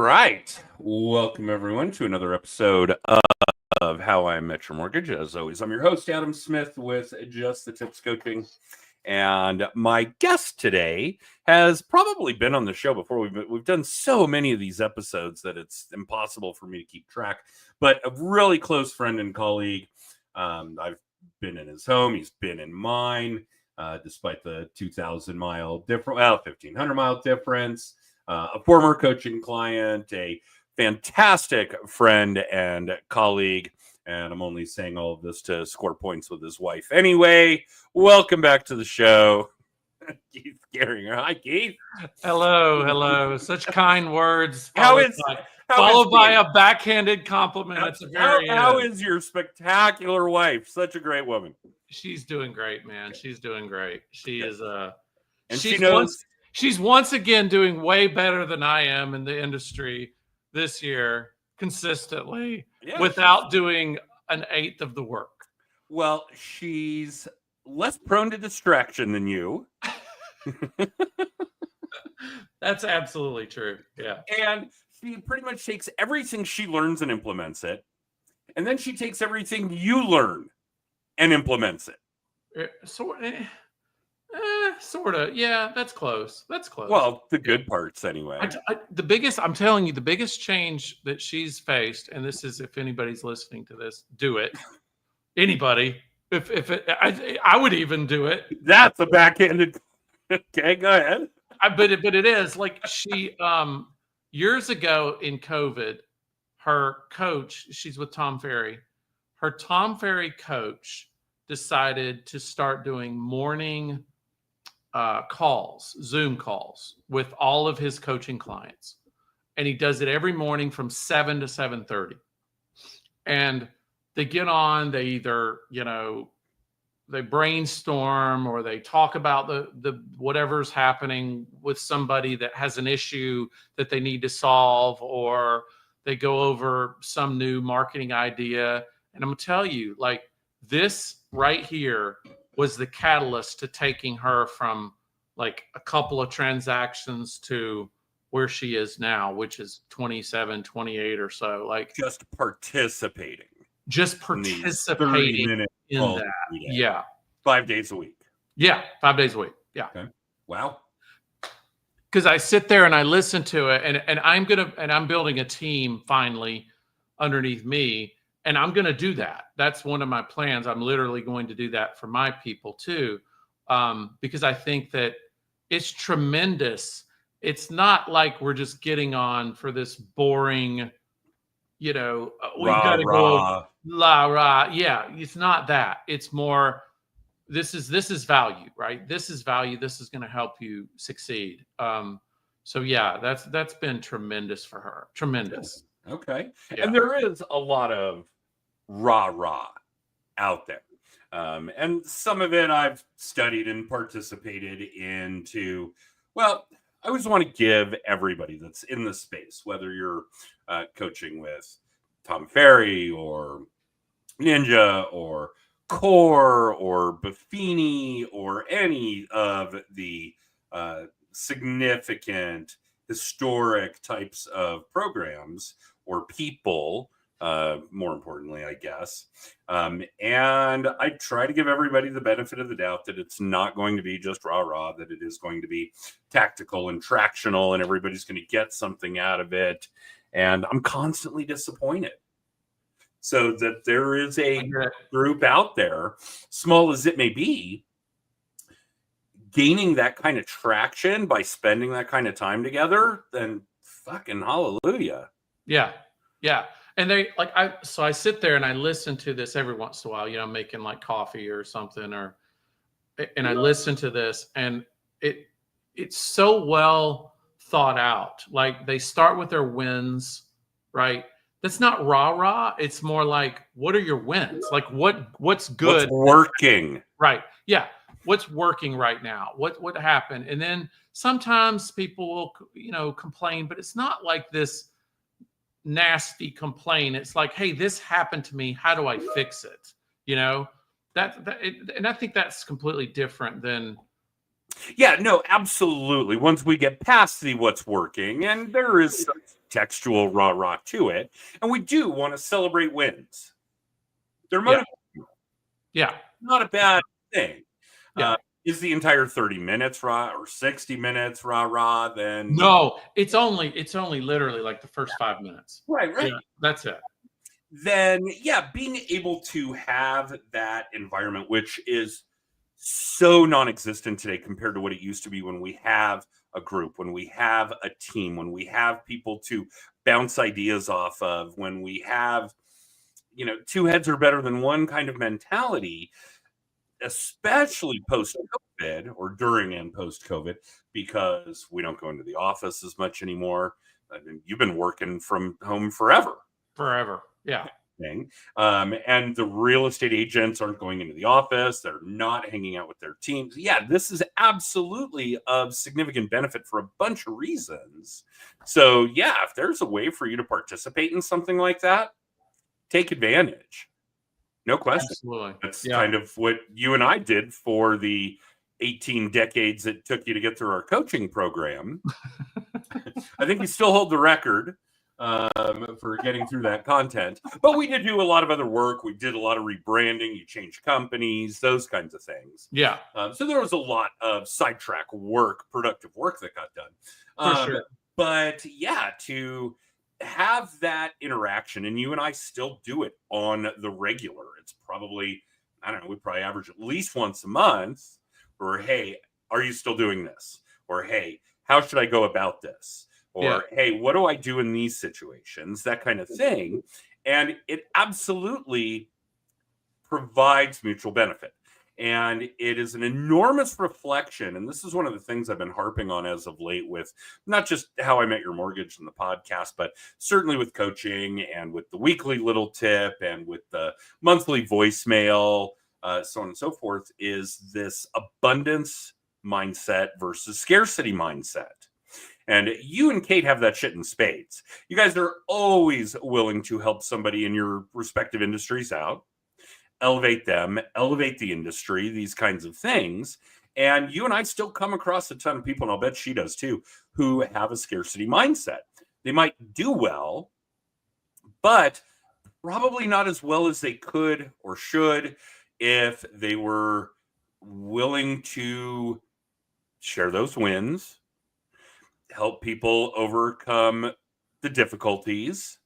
right. Welcome, everyone, to another episode of How I Met Your Mortgage. As always, I'm your host, Adam Smith, with Just the Tips Coaching. And my guest today has probably been on the show before. We've done so many of these episodes that it's impossible for me to keep track. But a really close friend and colleague. I've been in his home. He's been in mine, despite the 2,000-mile difference, 1,500-mile difference. A former coaching client, a fantastic friend and colleague. And I'm only saying all of this to score points with his wife. Anyway, welcome back to the show, Keith Goeringer. Hi, Keith. Hello. Such kind words. Followed by a backhanded compliment. How is your spectacular wife? Such a great woman. She's doing great, man. She's doing great. She is and she knows. She's once again doing way better than I am in the industry this year, consistently, without doing an eighth of the work. Well, she's less prone to distraction than you. That's absolutely true. Yeah. And she pretty much takes everything she learns and implements it. And then she takes everything you learn and implements it. Sort of. Yeah, that's close. Well, the good parts anyway. I'm telling you, the biggest change that she's faced, and this is, if anybody's listening to this, do it. Anybody. I would even do it. That's a backhanded. Okay, go ahead. But it is like she, years ago in COVID, her coach, she's with Tom Ferry, her Tom Ferry coach decided to start doing morning Zoom calls with all of his coaching clients. And he does it every morning from 7 to 7:30. And they get on, they either, they brainstorm or they talk about the whatever's happening with somebody that has an issue that they need to solve, or they go over some new marketing idea. And I'm going to tell you, like, this right here was the catalyst to taking her from like a couple of transactions to where she is now, which is 27, 28 or so. Like just participating in that. Yeah. 5 days a week. Yeah. 5 days a week. Yeah. Okay. Wow. Because I sit there and I listen to it, and I'm building a team finally underneath me. And I'm going to do that. That's one of my plans. I'm literally going to do that for my people too, because I think that it's tremendous. It's not like we're just getting on for this boring, we've got to go rah. Yeah, it's not that. It's more, this is value, right? This is value. This is going to help you succeed. So yeah, that's been tremendous for her. Tremendous. Okay. Yeah. And there is a lot of rah out there. And some of it I've studied and participated into. Well, I always want to give everybody that's in the space, whether you're coaching with Tom Ferry or Ninja or Core or Buffini or any of the significant historic types of programs or people, more importantly, I guess. And I try to give everybody the benefit of the doubt that it's not going to be just rah, that it is going to be tactical and tractional, and everybody's going to get something out of it. And I'm constantly disappointed. So that there is a group out there, small as it may be, gaining that kind of traction by spending that kind of time together, then fucking hallelujah. Yeah. And they I sit there and I listen to this every once in a while, making like coffee or something, and I listen to this, and it's so well thought out. Like, they start with their wins, right? That's not rah. It's more like, what are your wins? Like what's good? What's working? Right. Yeah. What's working right now? What happened? And then sometimes people will, complain, but it's not like this nasty complaint. It's like, hey, this happened to me. How do I fix it? And I think that's completely different than. Yeah, no, absolutely. Once we get past the what's working, and there is textual rah-rah to it. And we do want to celebrate wins. They're Yeah. not a bad thing. Yeah. Is the entire 30 minutes rah or 60 minutes rah-rah then? No, it's only literally like the first 5 minutes. Right. Yeah, that's it. Then, yeah, being able to have that environment, which is so non-existent today compared to what it used to be when we have a group, when we have a team, when we have people to bounce ideas off of, when we have, two heads are better than one kind of mentality, especially post-COVID or during and post-COVID, because we don't go into the office as much anymore. I mean, you've been working from home forever. Yeah. And the real estate agents aren't going into the office. They're not hanging out with their teams. Yeah, this is absolutely of significant benefit for a bunch of reasons. So yeah, if there's a way for you to participate in something like that, take advantage. No question. Absolutely. That's kind of what you and I did for the 18 decades it took you to get through our coaching program. I think you still hold the record for getting through that content. But we did do a lot of other work. We did a lot of rebranding. You changed companies, those kinds of things. Yeah. So there was a lot of sidetrack work, productive work that got done. For sure. But yeah, to have that interaction, and you and I still do it on the regular. It's probably, I don't know, we probably average at least once a month. Or, hey, are you still doing this? Or, hey, how should I go about this? Or, hey, what do I do in these situations? That kind of thing. And it absolutely provides mutual benefit. And it is an enormous reflection. And this is one of the things I've been harping on as of late with not just How I Met Your Mortgage and the podcast, but certainly with coaching and with the weekly little tip and with the monthly voicemail, so on and so forth, is this abundance mindset versus scarcity mindset. And you and Kate have that shit in spades. You guys are always willing to help somebody in your respective industries out, elevate them, elevate the industry, these kinds of things. And you and I still come across a ton of people, and I'll bet she does too, who have a scarcity mindset. They might do well, but probably not as well as they could or should if they were willing to share those wins, help people overcome the difficulties,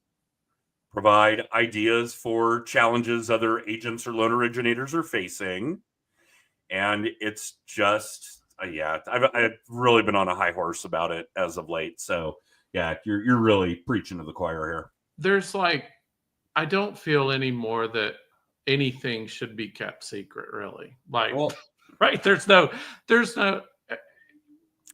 provide ideas for challenges other agents or loan originators are facing. And it's just, I've really been on a high horse about it as of late. So yeah, you're really preaching to the choir here. There's I don't feel anymore that anything should be kept secret, really. Right? There's no.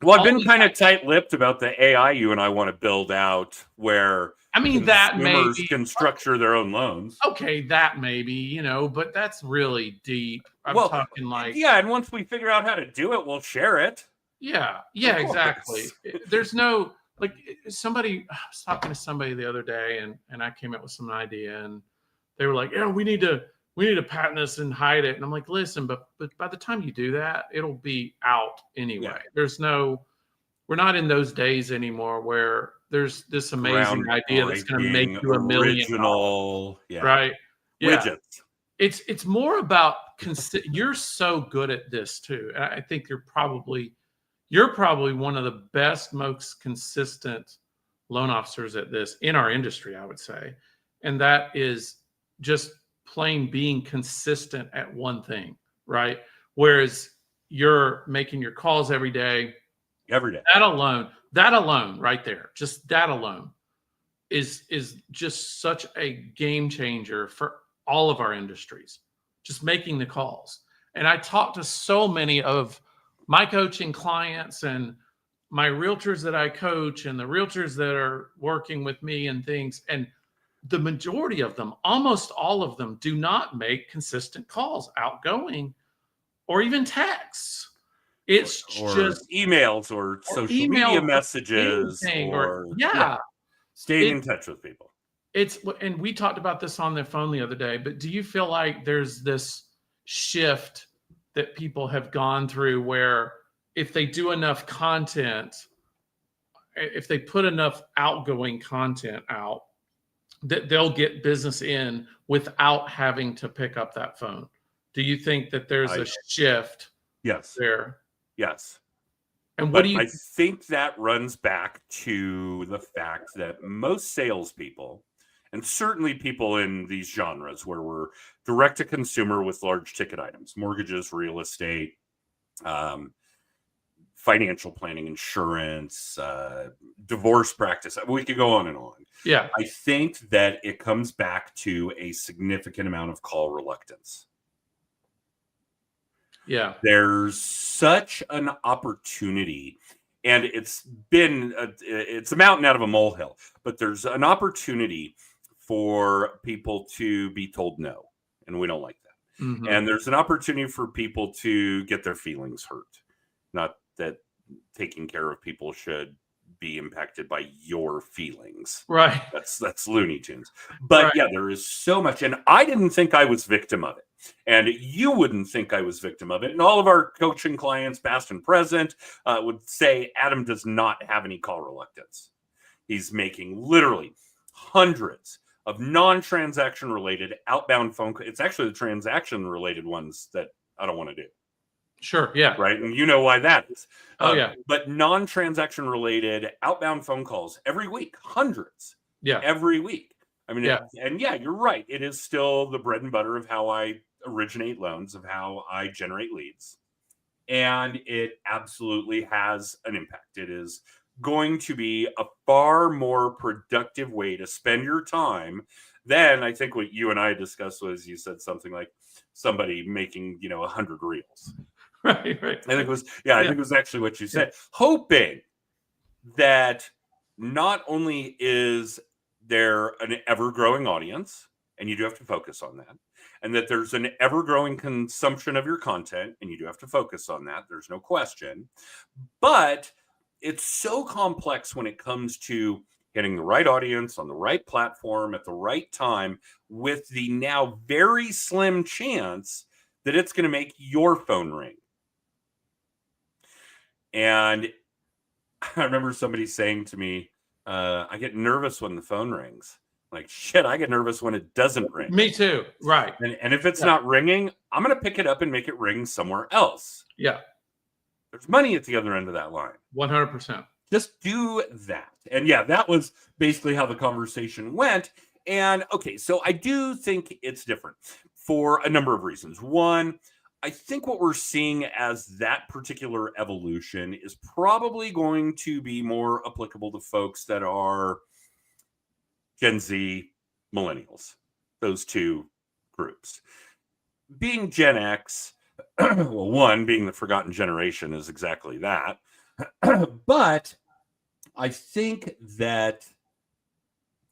Well, I've been kind of tight-lipped about the AI you and I want to build out, where that maybe can structure their own loans. Okay, that maybe, but that's really deep. I'm talking and once we figure out how to do it, we'll share it. Yeah, exactly. There's no somebody. I was talking to somebody the other day, and I came up with some idea, and they were like, "Yeah, we need to patent this and hide it." And I'm like, "Listen, but by the time you do that, it'll be out anyway." Yeah. We're not in those days anymore where there's this amazing idea that's going to make you $1 million. Right? Yeah. Widgets. It's more about you're so good at this too. And I think you're probably one of the best, most consistent loan officers at this in our industry, I would say. And that is just plain being consistent at one thing, right? Whereas you're making your calls every day. That alone right there, just that alone is just such a game changer for all of our industries, just making the calls. And I talk to so many of my coaching clients and my realtors that I coach and the realtors that are working with me and things. And the majority of them, almost all of them, do not make consistent calls, outgoing or even texts. It's just emails or social media messages or staying in touch with people. And we talked about this on the phone the other day, but do you feel like there's this shift that people have gone through where if they do enough content if they put enough outgoing content out, that they'll get business in without having to pick up that phone. Do you think that there's a shift Yes. there? Yes. And what do you I think that runs back to the fact that most salespeople, and certainly people in these genres where we're direct to consumer with large ticket items, mortgages, real estate, financial planning, insurance, divorce practice, we could go on and on. Yeah. I think that it comes back to a significant amount of call reluctance. Yeah. There's such an opportunity, and it's a mountain out of a molehill, but there's an opportunity for people to be told no, and we don't like that. Mm-hmm. And there's an opportunity for people to get their feelings hurt. Not that taking care of people should be impacted by your feelings. Right. That's Looney Tunes. But right. Yeah, there is so much. And I didn't think I was victim of it. And you wouldn't think I was victim of it. And all of our coaching clients, past and present, would say Adam does not have any call reluctance. He's making literally hundreds of non-transaction related outbound phone calls. It's actually the transaction related ones that I don't want to do. Sure. Yeah. Right. And you know why that is. Yeah. But non-transaction related outbound phone calls every week, hundreds. Yeah. Every week. I mean, yeah. You're right. It is still the bread and butter of how I originate loans, of how I generate leads. And it absolutely has an impact. It is going to be a far more productive way to spend your time than I think what you and I discussed was, you said something like somebody making, 100 reels. Right. I think it was, I think it was actually what you said, hoping that not only is there an ever-growing audience, and you do have to focus on that, and that there's an ever-growing consumption of your content, and you do have to focus on that, there's no question, but it's so complex when it comes to getting the right audience on the right platform at the right time with the now very slim chance that it's going to make your phone ring. And I remember somebody saying to me, I get nervous when the phone rings. Like, shit, I get nervous when it doesn't ring. Me too. Right. And if it's not ringing, I'm going to pick it up and make it ring somewhere else. Yeah. There's money at the other end of that line. 100%. Just do that. And that was basically how the conversation went. And okay, so I do think it's different for a number of reasons. One, I think what we're seeing as that particular evolution is probably going to be more applicable to folks that are Gen Z, millennials, those two groups. Being Gen X, well, one, being the forgotten generation is exactly that. But I think that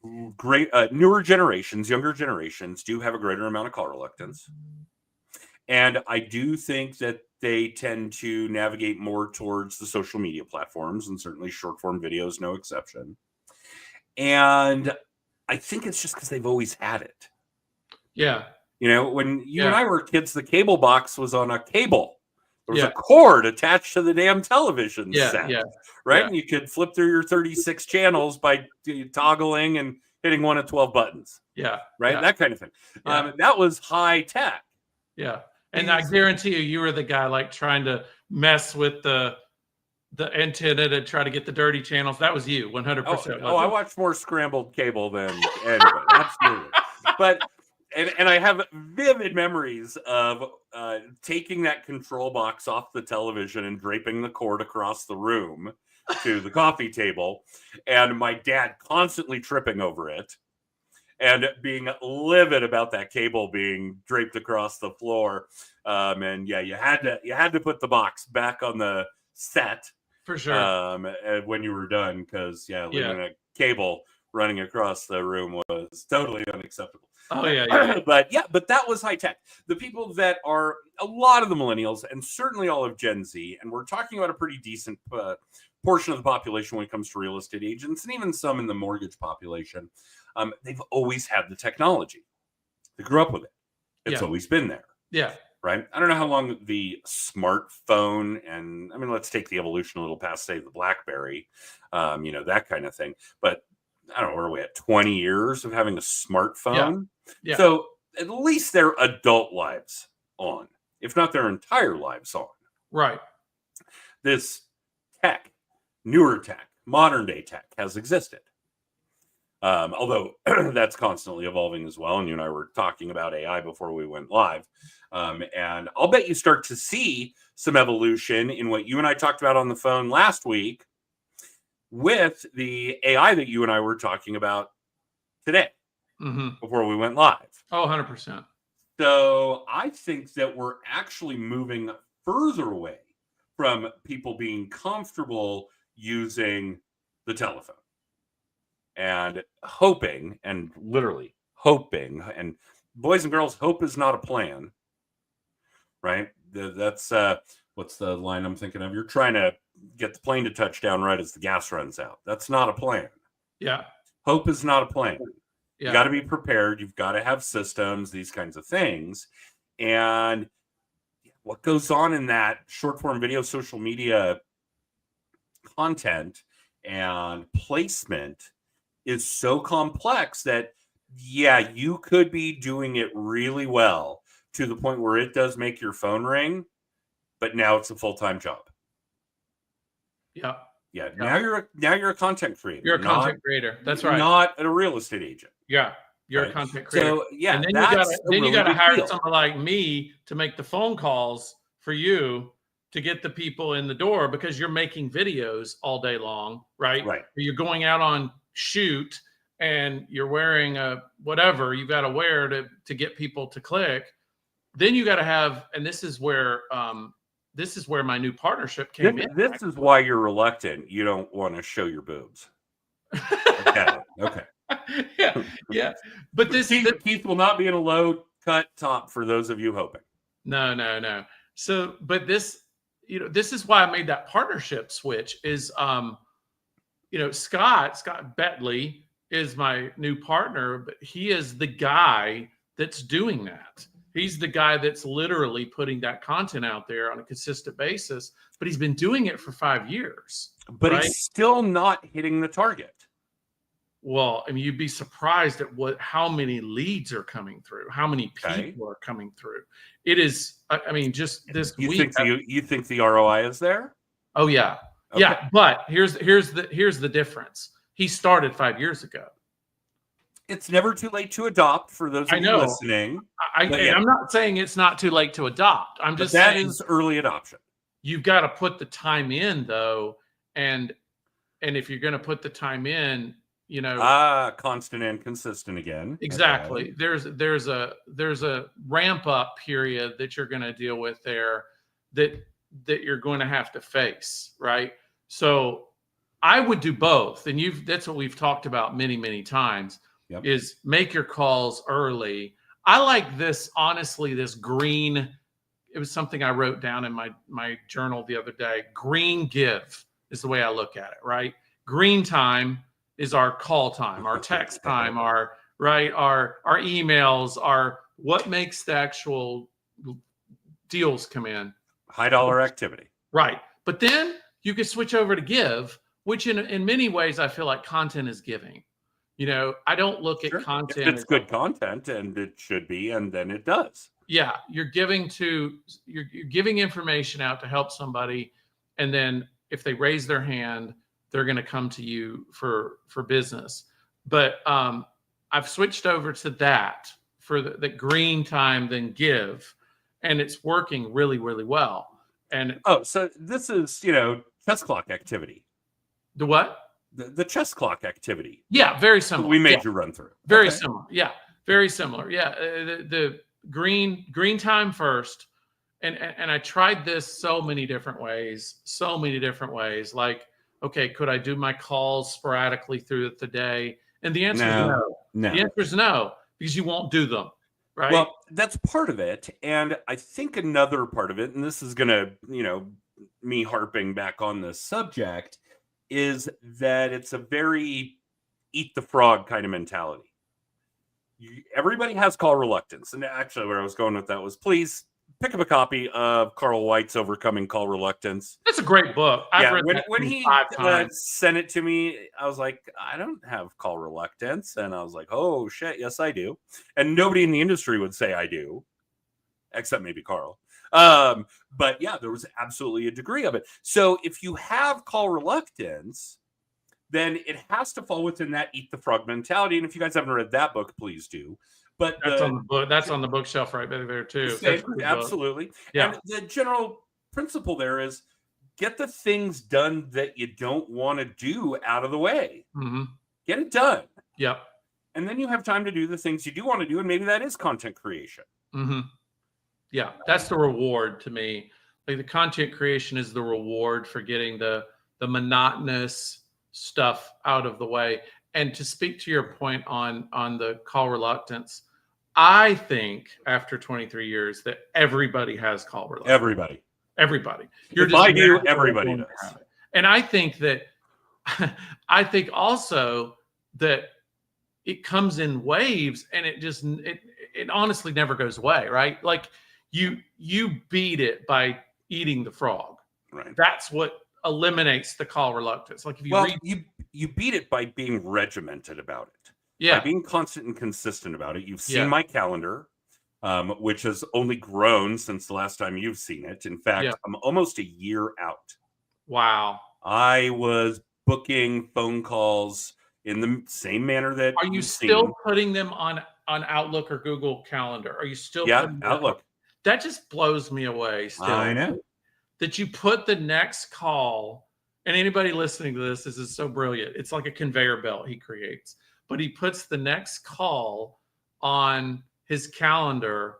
newer generations, younger generations do have a greater amount of call reluctance. And I do think that they tend to navigate more towards the social media platforms, and certainly short form videos, no exception. And I think it's just because they've always had it. Yeah. When you and I were kids, the cable box was on a cable. There was Yeah. a cord attached to the damn television set. Yeah. Right? Yeah. And you could flip through your 36 channels by toggling and hitting one of 12 buttons. Yeah. Right? Yeah. That kind of thing. Yeah. That was high tech. Yeah. And I guarantee you were the guy like trying to mess with the antenna to try to get the dirty channels. That was you, 100%. I watched more scrambled cable than anybody. Absolutely. But and I have vivid memories of taking that control box off the television and draping the cord across the room to the coffee table, and my dad constantly tripping over it and being livid about that cable being draped across the floor. And you had to put the box back on the set for sure when you were done, because leaving a cable running across the room was totally unacceptable. Oh yeah. But that was high tech. The people that are a lot of the millennials, and certainly all of Gen Z, and we're talking about a pretty decent portion of the population when it comes to real estate agents, and even some in the mortgage population, they've always had the technology. They grew up with it. It's always been there. Yeah. right? I don't know how long the smartphone, and I mean, let's take the evolution a little past, say, the BlackBerry, that kind of thing. But I don't know, where are we at? 20 years of having a smartphone. Yeah. So at least their adult lives on, if not their entire lives on. Right. This tech, newer tech, modern day tech has existed. Although that's constantly evolving as well. And you and I were talking about AI before we went live. And I'll bet you start to see some evolution in what you and I talked about on the phone last week with the AI that you and I were talking about today before we went live. Oh, 100%. So I think that we're actually moving further away from people being comfortable using the telephone and hoping, and literally hoping, and boys and girls, hope is not a plan, right? That's what's the line I'm thinking of? You're trying to get the plane to touchdown right as the gas runs out. That's not a plan. Yeah. Hope is not a plan. Yeah. You got to be prepared. You've got to have systems, these kinds of things. And what goes on in that short form video, social media content and placement is so complex that, yeah, you could be doing it really well to the point where it does make your phone ring, but now it's a full-time job. Yeah. Yeah. Now you're a content creator. You're a content creator. That's right. Not a real estate agent. Yeah. You're right? a content creator. So yeah, and then that's you gotta hire deal. someone like me to make the phone calls for you to get the people in the door, because you're making videos all day long, right? Right. You're going out on shoot and you're wearing a whatever you got to wear to get people to click. Then you got to have, and this is where my new partnership came in. This is why you're reluctant. You don't want to show your boobs. Okay. yeah. But Keith will not be in a low cut top for those of you hoping. No. So, but this is why I made that partnership switch is, Scott Betley is my new partner, but he is the guy that's doing that. He's the guy that's literally putting that content out there on a consistent basis, but he's been doing it for 5 years. But right? he's still not hitting the target. Well, I mean, you'd be surprised at how many leads are coming through, how many people are coming through. It is, I mean, just this week. You think the ROI is there? Oh yeah. Okay. Yeah. But here's the difference. He started 5 years ago. It's never too late to adopt for those of you listening. I'm not saying it's not too late to adopt. I'm just saying that is early adoption. You've got to put the time in though. And if you're going to put the time in, constant and consistent again. Exactly. Okay. There's a ramp up period that you're going to deal with there that you're going to have to face. Right. So I would do both. And that's what we've talked about many, many times. Yep. Is make your calls early. I like this, honestly, this green. It was something I wrote down in my journal the other day. Green give is the way I look at it, right? Green time is our call time, our text time, our emails, our what makes the actual deals come in. High dollar activity. Right. But then you could switch over to give, which in many ways I feel like content is giving. I don't look at content. It's good content, and it should be, and then it does. Yeah, you're giving information out to help somebody, and then if they raise their hand, they're going to come to you for business. But I've switched over to that for the green time, then give, and it's working really, really well. And so this is chess clock activity. The what? The chess clock activity. Yeah, very similar. We made you run through. Very similar. Yeah, very similar. Yeah, the green time first, and I tried this so many different ways. Like, okay, could I do my calls sporadically through the day? And the answer is no. The answer is no, because you won't do them. Right. Well, that's part of it, and I think another part of it, and this is gonna, me harping back on this subject, is that it's a very eat the frog kind of mentality. Everybody has call reluctance. And actually where I was going with that was please pick up a copy of Carl White's Overcoming Call Reluctance. It's a great book. I've read that when he 5 times. sent it to me, I was like, I don't have call reluctance. And I was like, oh, shit, yes, I do. And nobody in the industry would say I do, except maybe Carl. But yeah, there was absolutely a degree of it. So if you have call reluctance, then it has to fall within that eat the frog mentality. And if you guys haven't read that book, please do. But that's on the bookshelf right there too. Absolutely. Yeah. And the general principle there is get the things done that you don't want to do out of the way. Mm-hmm. Get it done. Yep. And then you have time to do the things you do want to do. And maybe that is content creation. Mm-hmm. Yeah. That's the reward to me. Like the content creation is the reward for getting the monotonous stuff out of the way. And to speak to your point on the call reluctance, I think after 23 years that everybody has call reluctance. Everybody. If I do, everybody does. And I think that I think also that it comes in waves and it honestly never goes away, right? Like you beat it by eating the frog. Right. That's what eliminates the call reluctance. Like if you beat it by being regimented about it. Yeah. By being constant and consistent about it. You've seen my calendar, which has only grown since the last time you've seen it. In fact, I'm almost a year out. Wow. I was booking phone calls in the same manner that are you still putting them on Outlook or Google Calendar? Are you still Outlook? That just blows me away still. I know. That you put the next call, and anybody listening to this is so brilliant. It's like a conveyor belt he creates. But he puts the next call on his calendar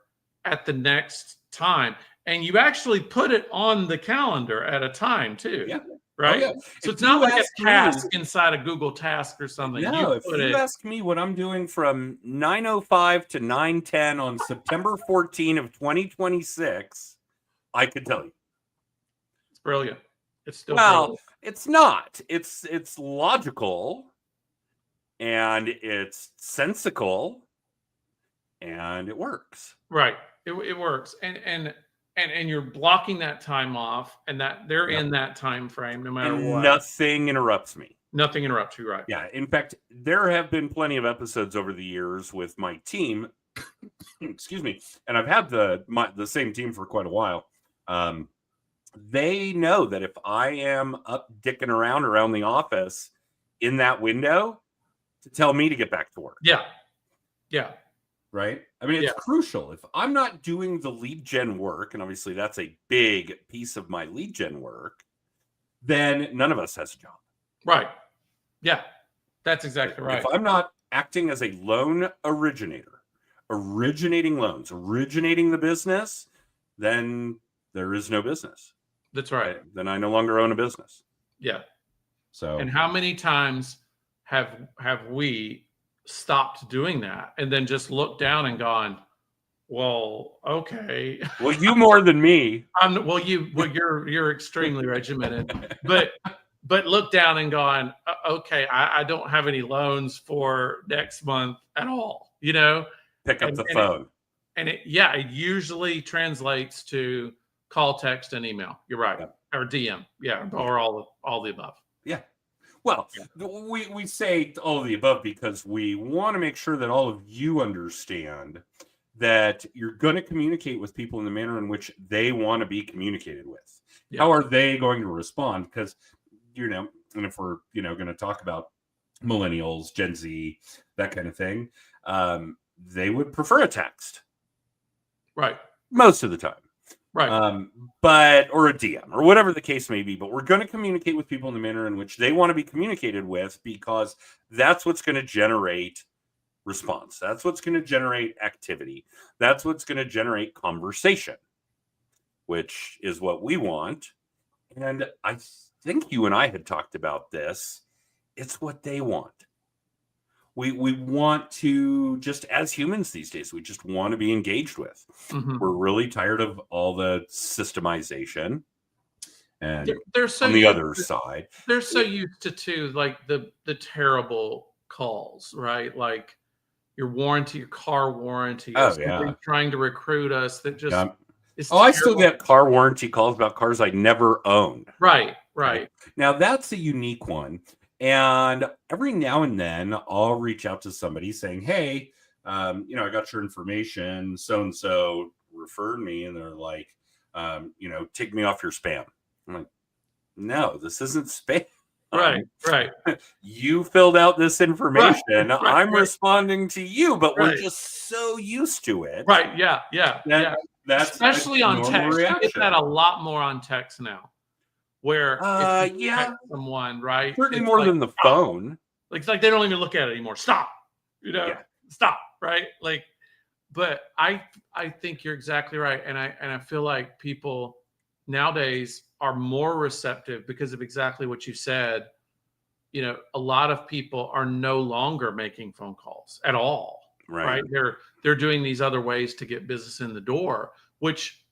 at the next time. And you actually put it on the calendar at a time too. Yeah. Right? Oh, yeah. So it's not like a task inside a Google Task or something. No, if you ask me what I'm doing from 9:05 to 9:10 on September 14 of 2026, I could tell you. It's brilliant. It's still brilliant. It's not. It's logical. And it's sensical, and it works. Right, it works, and you're blocking that time off, and that they're in that time frame, no matter what. Nothing interrupts me. Nothing interrupts you, right? Yeah. In fact, there have been plenty of episodes over the years with my team. Excuse me, and I've had the same team for quite a while. They know that if I am up dicking around the office in that window, to tell me to get back to work. Yeah. Right? I mean, it's crucial. If I'm not doing the lead gen work, and obviously that's a big piece of my lead gen work, then none of us has a job. Right. Yeah. That's exactly right. If I'm not acting as a loan originator, originating loans, originating the business, then there is no business. That's right. Then I no longer own a business. Yeah. So, and how many times have we stopped doing that and then just looked down and gone, well, okay. Well, you more than me. You're extremely regimented, but look down and gone, okay, I don't have any loans for next month at all. Pick up the phone. It usually translates to call, text, and email. You're right. Yeah. Or DM. Yeah. Or all the above. Yeah. Well, we say all of the above because we want to make sure that all of you understand that you're going to communicate with people in the manner in which they want to be communicated with. Yeah. How are they going to respond? Because, and if we're, going to talk about millennials, Gen Z, that kind of thing, they would prefer a text. Right. Most of the time. Right. Or a DM or whatever the case may be, but we're going to communicate with people in the manner in which they want to be communicated with, because that's what's going to generate response. That's what's going to generate activity. That's what's going to generate conversation, which is what we want. And I think you and I had talked about this. It's what they want. We want to, just as humans these days, we just want to be engaged with. Mm-hmm. We're really tired of all the systemization. And they're so on the other side, they're so used to like the terrible calls, right? Like your car warranty, trying to recruit us that just is I still terrible. get car warranty calls about cars I never owned. Right. Now that's a unique one. And every now and then I'll reach out to somebody saying, hey, I got your information, so-and-so referred me. And they're like, take me off your spam. I'm like, no, this isn't spam. Right. You filled out this information. Right. I'm responding to you, but we're Right. just so used to it. Right. Yeah. That's especially on text. You get that a lot more on text now. Where if you text someone, right? Certainly more than the phone. It's like they don't even look at it anymore. Stop. Stop. Right. But I think you're exactly right. And I feel like people nowadays are more receptive because of exactly what you said. A lot of people are no longer making phone calls at all. Right. They're doing these other ways to get business in the door, which,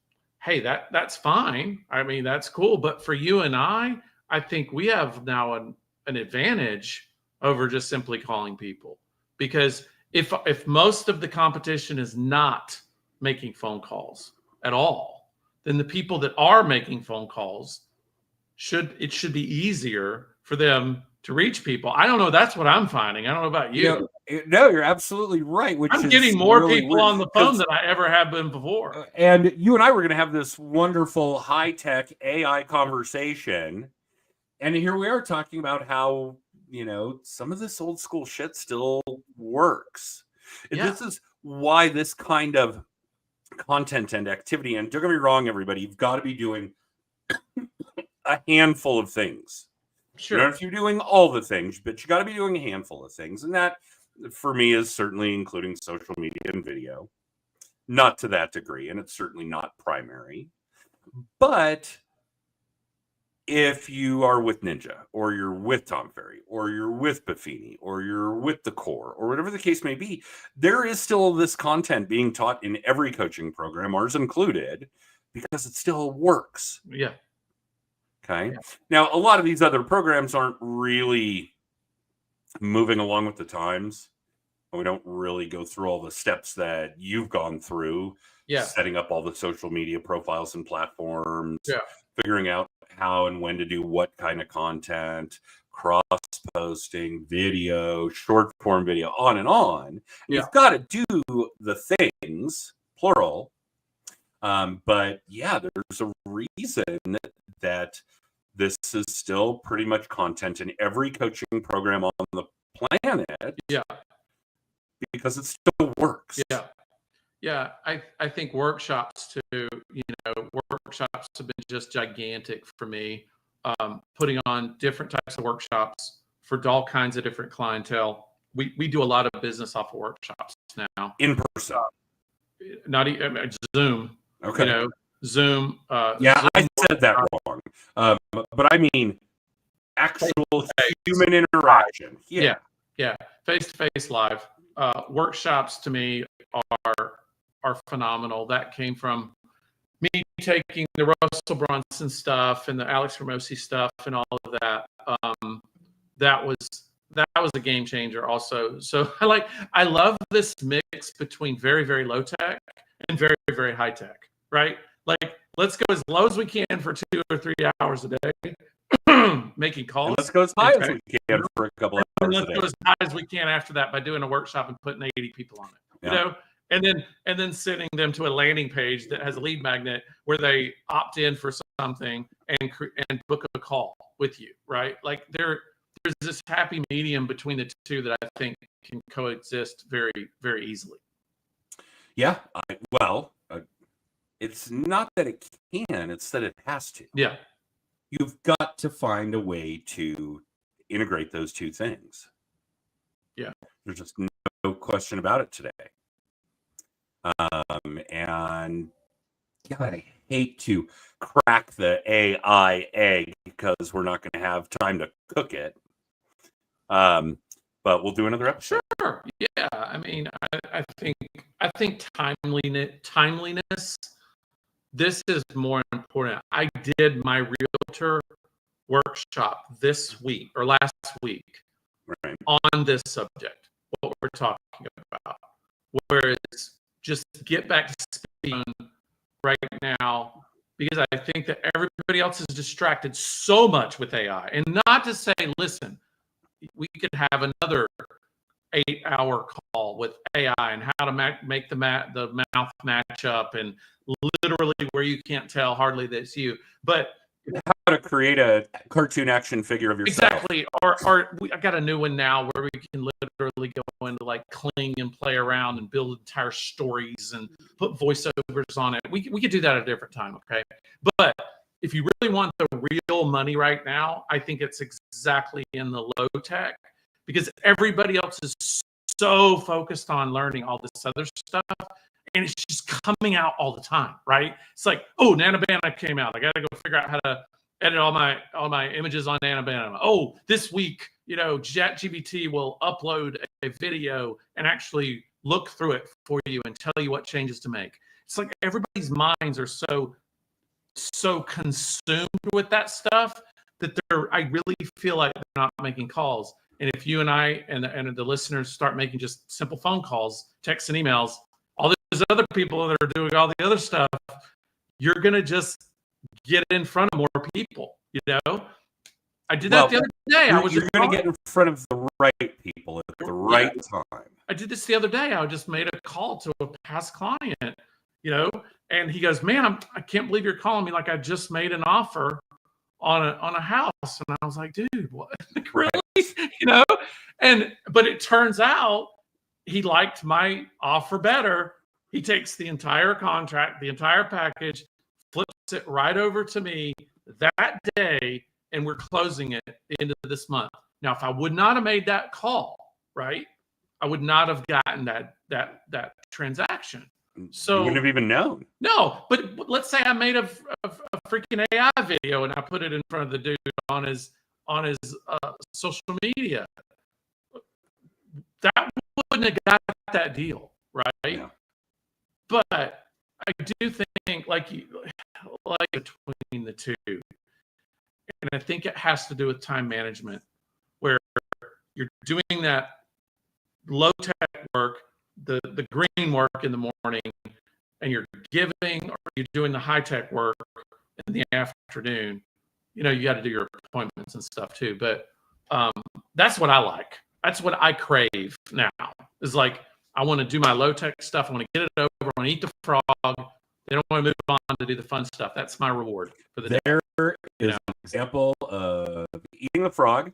hey, that's fine. I mean, that's cool. But for you and I think we have now an advantage over just simply calling people, because if most of the competition is not making phone calls at all, then the people that are making phone calls should be easier for them to reach people. I don't know. That's what I'm finding. I don't know about you. No, you're absolutely right. I'm getting more people on the phone than I ever have been before. And you and I were going to have this wonderful high-tech AI conversation. And here we are talking about how, some of this old school shit still works. Yeah. This is why this kind of content and activity, and don't get me wrong, everybody, you've got to be doing a handful of things. Sure. You don't have to be doing all the things, but you got to be doing a handful of things. And that, for me, is certainly including social media and video. Not to that degree, and it's certainly not primary. But if you are with Ninja, or you're with Tom Ferry, or you're with Buffini, or you're with the Core, or whatever the case may be, there is still this content being taught in every coaching program, ours included, because it still works. Yeah. Okay. Yeah. Now, a lot of these other programs aren't really moving along with the times. We don't really go through all the steps that you've gone through. Yeah. Setting up all the social media profiles and platforms. Yeah. Figuring out how and when to do what kind of content, cross-posting, video, short-form video, on and on. Yeah. You've got to do the things, plural. But yeah, there's a reason that this is still pretty much content in every coaching program on the planet. Yeah. Because it still works. Yeah. Yeah. I think workshops too, workshops have been just gigantic for me. Putting on different types of workshops for all kinds of different clientele. We do a lot of business off of workshops now. In person. Not even Zoom. Okay. Zoom. Yeah, Zoom I said that wrong. But I mean actual human interaction. Yeah. Face-to-face live. Workshops to me are phenomenal. That came from me taking the Russell Brunson stuff and the Alex Hormozi stuff and all of that. That was a game changer also. So I love this mix between very, very low tech and very, very high tech, right? Like, let's go as low as we can for 2 or 3 hours a day, making calls. And let's go as high as we can for a couple of hours a day. Let's go as high as we can after that by doing a workshop and putting 80 people on it, and then sending them to a landing page that has a lead magnet where they opt in for something and book a call with you, right? Like there's this happy medium between the two that I think can coexist very, very easily. Yeah. It's not that it can, it's that it has to. Yeah. You've got to find a way to integrate those two things. Yeah. There's just no question about it today. And God, I hate to crack the AI egg because we're not going to have time to cook it. But we'll do another episode. Sure. Yeah. I mean, I think timeliness. This is more important. I did my realtor workshop this week or last week on this subject, what we're talking about, where it's just get back to speed on right now because I think that everybody else is distracted so much with AI. And not to say, listen, we could have another 8-hour call with AI and how to make the mouth match up and literally where you can't tell hardly that it's you. But how to create a cartoon action figure of yourself. Exactly. I got a new one now where we can literally go into like Kling and play around and build entire stories and put voiceovers on it. We could do that at a different time, okay? But if you really want the real money right now, I think it's exactly in the low tech because everybody else is so focused on learning all this other stuff. And it's just coming out all the time, right? It's like, oh, Nanobana came out. I got to go figure out how to edit all my images on Nanobana. Oh, this week, ChatGPT will upload a video and actually look through it for you and tell you what changes to make. It's like everybody's minds are so consumed with that stuff that I really feel like they're not making calls. And if you and I and the listeners start making just simple phone calls, texts and emails, all these other people that are doing all the other stuff, you're going to just get in front of more people, I did that the other day. You're going to get in front of the right people at the right time. I did this the other day. I just made a call to a past client, and he goes, man, I can't believe you're calling me. Like I just made an offer on a house. And I was like, dude, what? Really? But it turns out he liked my offer better. He takes the entire contract, the entire package, flips it right over to me that day, and we're closing it into this month. Now, if I would not have made that call, right, I would not have gotten that transaction. So you wouldn't have even known. No, but let's say I made a freaking AI video and I put it in front of the dude on his social media. That wouldn't have got that deal, right? Yeah. But I do think like between the two, and I think it has to do with time management, where you're doing that low tech work, the green work in the morning, and you're giving or you're doing the high tech work in the afternoon. You got to do your appointments and stuff too. But that's what I like. That's what I crave now. Is like I want to do my low tech stuff. I want to get it over. I want to eat the frog. Then I want to move on to do the fun stuff. That's my reward for the day. There is an example of eating the frog,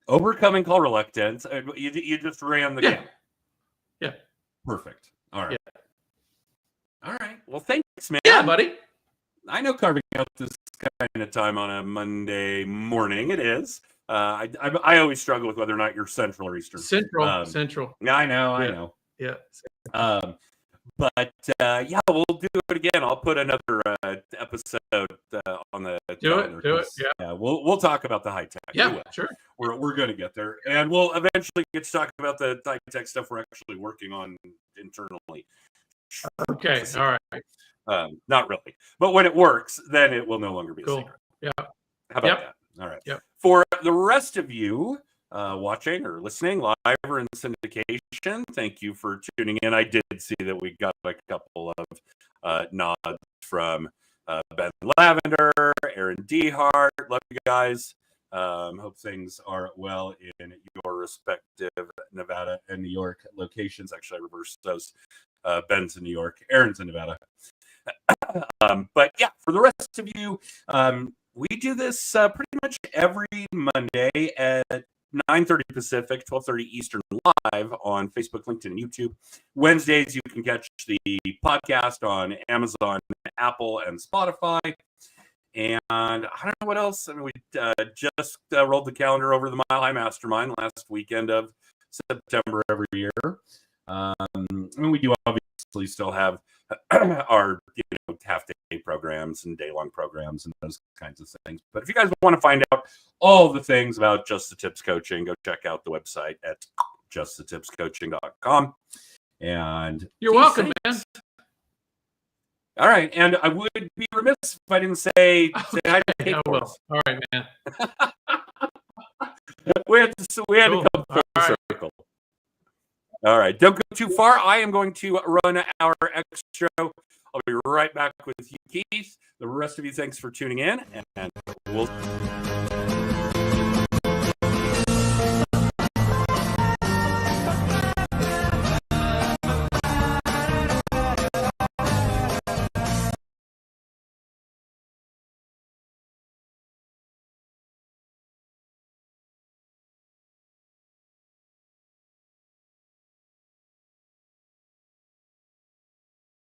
overcoming call reluctance. You just ran the game. Yeah. Perfect. All right. Yeah. All right. Well, thanks, man. Yeah, buddy. I know carving out this kind of time on a Monday morning. It is. I always struggle with whether or not you're Central or Eastern. Central. Yeah, I know. Yeah. But we'll do it again. I'll put another episode on the calendar. Do it. Yeah, we'll talk about the high tech. Yeah, sure. We're going to get there, and we'll eventually get to talk about the high tech stuff we're actually working on internally. Okay. All right. Not really, but when it works, then it will no longer be a secret. Yeah. How about that? All right. Yep. For the rest of you watching or listening live or in syndication, thank you for tuning in. I did see that we got a couple of nods from Ben Lavender, Aaron Dehart. Love you guys. Hope things are well in your respective Nevada and New York locations. Actually, I reversed those. Ben's in New York, Aaron's in Nevada. But yeah, for the rest of you, we do this pretty much every Monday at 9:30 Pacific, 12:30 Eastern, live on Facebook, LinkedIn, and YouTube. Wednesdays, you can catch the podcast on Amazon, Apple, and Spotify. And I don't know what else. I mean, we just rolled the calendar over the Mile High Mastermind last weekend of September every year. We do obviously still have our half-day programs and day-long programs and those kinds of things. But if you guys want to find out all the things about Just the Tips Coaching, go check out the website at justthetipscoaching.com. And you're welcome, man. All right, and I would be remiss if I didn't say hi to Kate. All right, man. we had to come full circle. All right. Don't go too far. I am going to run our extra. I'll be right back with you, Keith. The rest of you, thanks for tuning in, and we'll